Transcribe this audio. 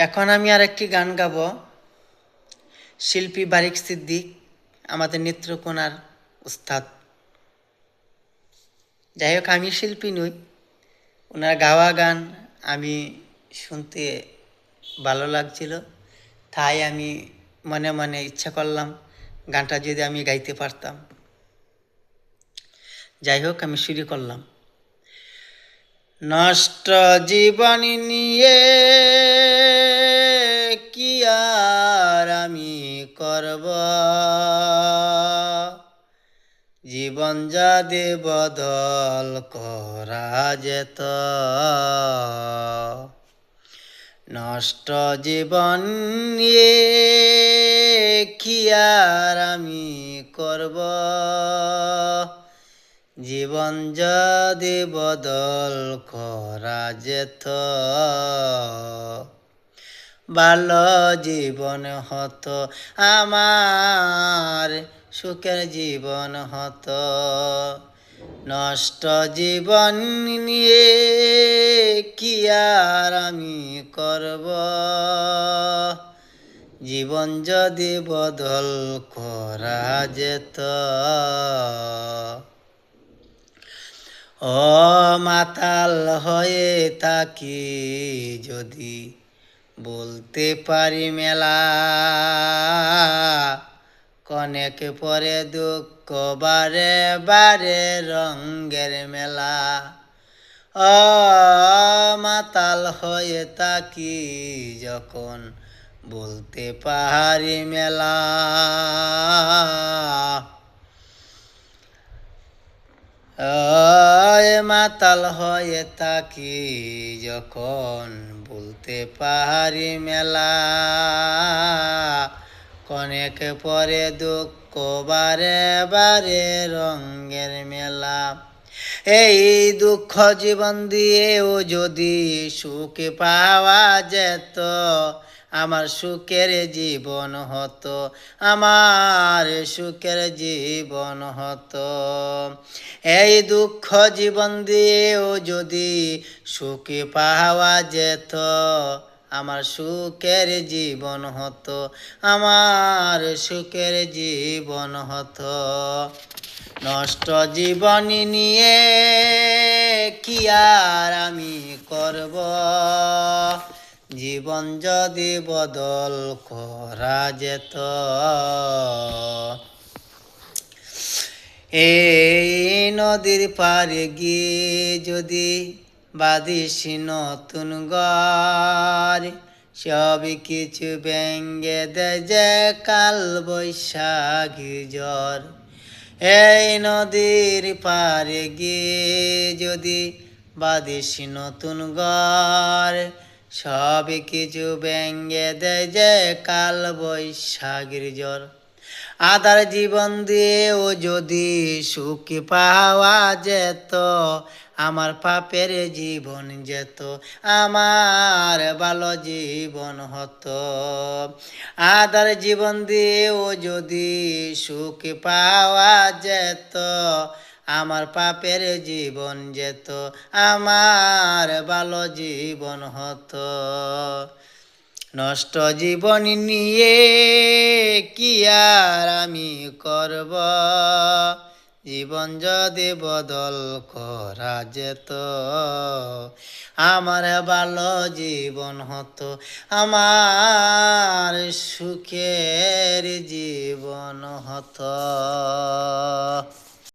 এখন আমি আর একটি গান গাবো। শিল্পী বারিক সিদ্দিক, আমাদের নেত্রকোনার উস্তাদ। যাই হোক, আমি শিল্পী নই, ওনার গাওয়া গান আমি শুনতে ভালো লাগছিল, তাই আমি মনে মনে ইচ্ছা করলাম গানটা যদি আমি গাইতে পারতাম। যাই হোক, আমি শুরু করলাম। নষ্ট জীবন নিয়ে কি আর আমি করব, জীবন যদি বদল করা যেত। নষ্ট জীবন নিয়ে কি আর আমি করব, জীবন যদি বদল করা যেত। ভালো জীবন হতো আমার, সুখের জীবন হতো। নষ্ট জীবন নিয়ে কি আর আমি করব, জীবন যদি বদল করা যেত। ও মাতাল হয়ে থাকি যদি বলতে পারি মেলা, কনেক পরে দুঃখ বারে বারে রঙ্গের মেলা। ও মাতাল হয়ে থাকি যখন বলতে পারি মেলা, মাতাল হয়ে থাকি যখন বলতে পারি মেলা, কনেক পরে দুঃখ বারে বারে রঙ্গের মেলা। এই দুঃখ জীবন দিয়েও যদি সুখ পাওয়া যেত, আমার সুখের জীবন হতো, আমার সুখের জীবন হতো। এই দুঃখ জীবন দিয়েও যদি সুখ পাওয়া যেত, আমার সুখের জীবন হতো, আমার সুখের জীবন হতো। নষ্ট জীবন নিয়ে কি আর আমি করব, জীবন যদি বদল করা যেত। এই নদীর পাড়ে গিয়ে যদি বাঁধিস নতুন ঘর, সব কিছু ভেঙে দেয় যে কাল বৈশাখী ঝড়। এই নদীর পাড়ে গিয়ে যদি বাঁধিস নতুন ঘর, সব কিছু ভেঙে দেয় যে কাল বৈশাখীর ঝড়। আধার জীবন দিয়েও যদি সুখ পাওয়া যেত, আমার পাপের জীবন যেত, আমার ভালো জীবন হতো। আধার জীবন দিয়েও যদি সুখ পাওয়া যেত, আমার পাপের জীবন যেত, আমার ভালো জীবন হতো। নষ্ট জীবন নিয়ে কি আর আমি করব, জীবন যদি বদল করা যেত, আমার ভালো জীবন হতো, আমার সুখের জীবন হতো।